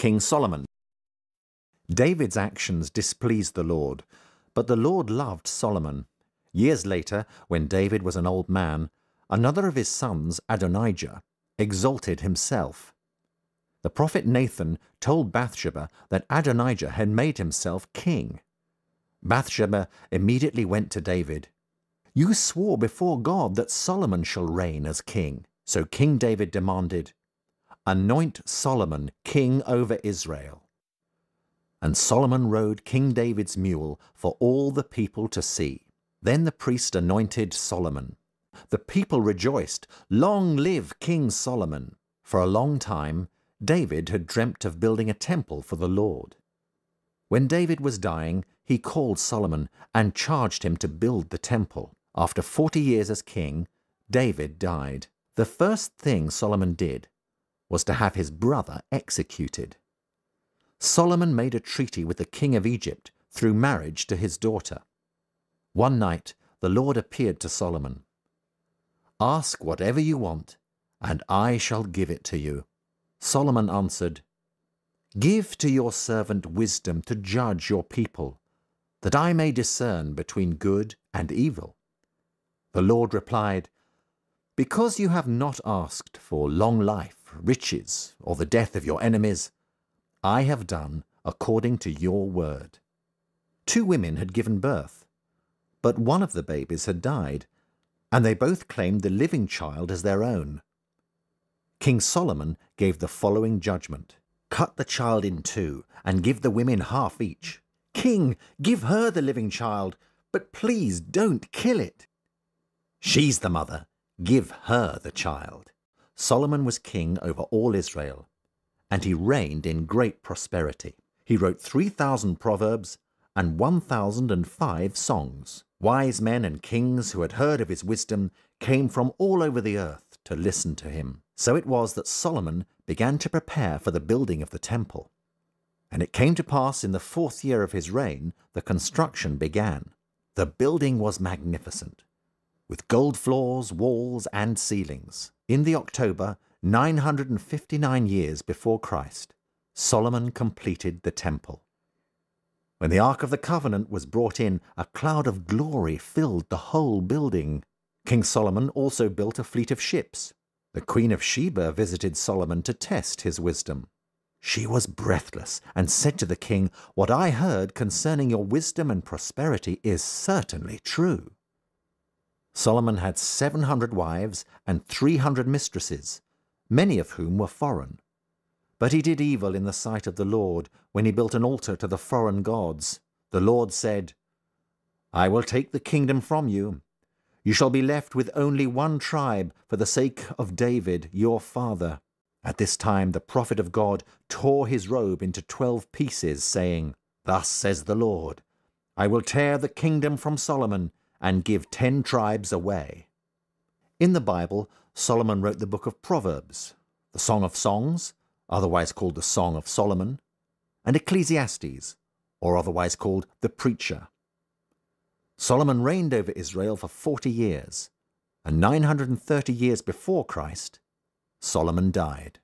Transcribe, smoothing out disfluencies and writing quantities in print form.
King Solomon. David's actions displeased the Lord, but the Lord loved Solomon. Years later, when David was an old man, another of his sons, Adonijah, exalted himself. The prophet Nathan told Bathsheba that Adonijah had made himself king. Bathsheba immediately went to David. "You swore before God that Solomon shall reign as king." So King David demanded, "Anoint Solomon king over Israel." And Solomon rode King David's mule for all the people to see. Then the priest anointed Solomon. The people rejoiced, "Long live King Solomon!" For a long time, David had dreamt of building a temple for the Lord. When David was dying, he called Solomon and charged him to build the temple. After 40 years as king, David died. The first thing Solomon did was to have his brother executed. Solomon made a treaty with the king of Egypt through marriage to his daughter. One night, the Lord appeared to Solomon. "Ask whatever you want, and I shall give it to you." Solomon answered, "Give to your servant wisdom to judge your people, that I may discern between good and evil." The Lord replied, "Because you have not asked for long life, riches, or the death of your enemies, I have done according to your word." 2 women had given birth, but one of the babies had died, and they both claimed the living child as their own. King Solomon gave the following judgment: "Cut the child in 2 and give the women half each. King, give her the living child, but please don't kill it. She's the mother. Give her the child." Solomon was king over all Israel, and he reigned in great prosperity. He wrote 3,000 proverbs and 1,005 songs. Wise men and kings who had heard of his wisdom came from all over the earth to listen to him. So it was that Solomon began to prepare for the building of the temple. And it came to pass in the 4th year of his reign, the construction began. The building was magnificent, with gold floors, walls, and ceilings. In the October, 959 years before Christ, Solomon completed the temple. When the Ark of the Covenant was brought in, a cloud of glory filled the whole building. King Solomon also built a fleet of ships. The Queen of Sheba visited Solomon to test his wisdom. She was breathless and said to the king, "What I heard concerning your wisdom and prosperity is certainly true." Solomon had 700 wives and 300 mistresses, many of whom were foreign. But he did evil in the sight of the Lord when he built an altar to the foreign gods. The Lord said, "I will take the kingdom from you. You shall be left with only one tribe for the sake of David, your father." At this time the prophet of God tore his robe into 12 pieces, saying, "Thus says the Lord, I will tear the kingdom from Solomon and give 10 tribes away." In the Bible, Solomon wrote the book of Proverbs, the Song of Songs, otherwise called the Song of Solomon, and Ecclesiastes, or otherwise called the Preacher. Solomon reigned over Israel for 40 years, and 930 years before Christ, Solomon died.